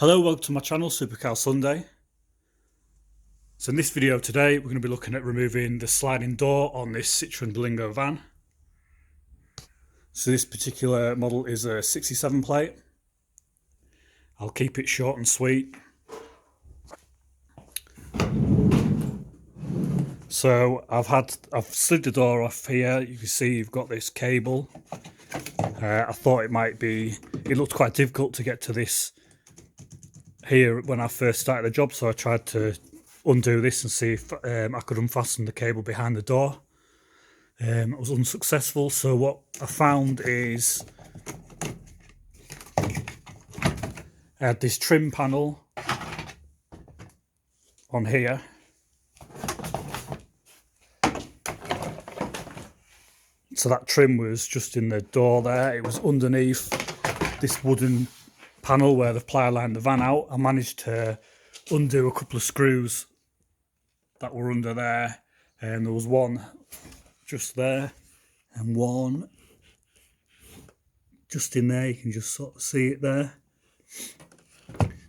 Hello, welcome to my channel, Supercar Sunday. So in this video today, we're going to be looking at removing the sliding door on this Citroen Berlingo van. So this particular model is a 67 plate. I'll keep it short and sweet. So I've slid the door off here. You can see you've got this cable. I thought it looked quite difficult to get to this here when I first started the job, so I tried to undo this and see if I could unfasten the cable behind the door. It was unsuccessful, so what I found is I had this trim panel on here. So that trim was just in the door there. It was underneath this wooden panel where they've ply lined the van out. I managed to undo a couple of screws that were under there, and there was one just there and one just in there. You can just sort of see it there.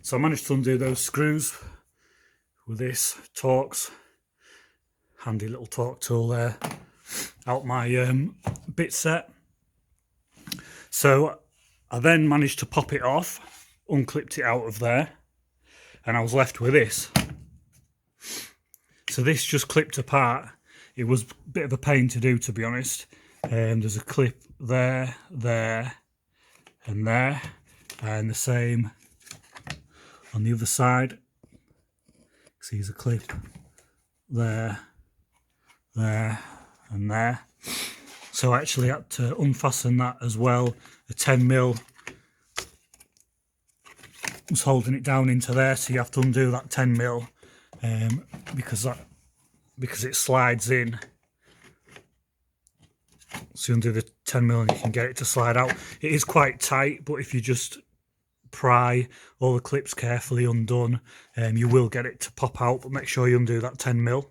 So I managed to undo those screws with this Torx, handy little torque tool there, out my bit set. So I then managed to pop it off, unclipped it out of there, and I was left with this. So this just clipped apart. It was a bit of a pain to do, to be honest. There's a clip there, there, and there, and the same on the other side. See, there's a clip there, there, and there. So I actually had to unfasten that as well. The 10mm was holding it down into there, so you have to undo that 10mm because it slides in. So you undo the 10mm and you can get it to slide out. It is quite tight, but if you just pry all the clips carefully undone, you will get it to pop out, but make sure you undo that 10mm.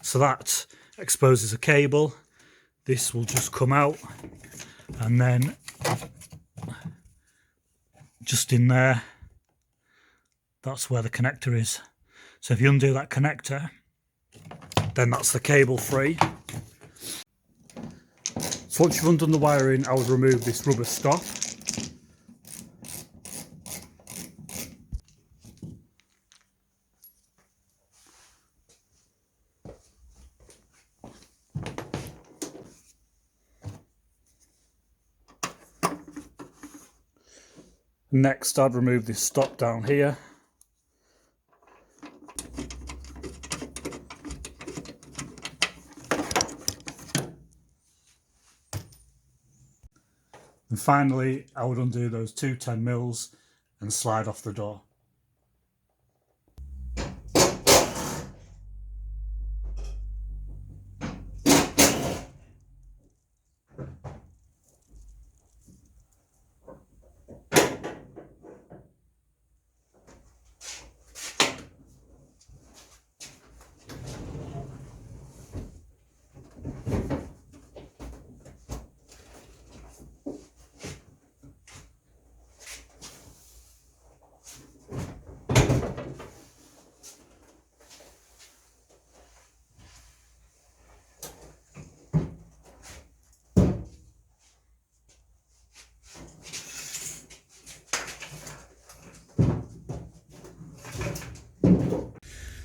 So that exposes a cable. This will just come out, and then just in there, that's where the connector is. So if you undo that connector, then that's the cable free. So once you've undone the wiring, I would remove this rubber stop. Next, I'd remove this stop down here. And finally, I would undo those two 10mm and slide off the door.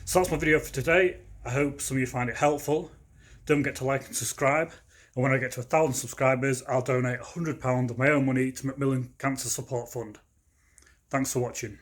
So that's my video for today. I hope some of you find it helpful. Don't forget to like and subscribe. And when I get to 1,000 subscribers, I'll donate £100 of my own money to Macmillan Cancer Support Fund. Thanks for watching.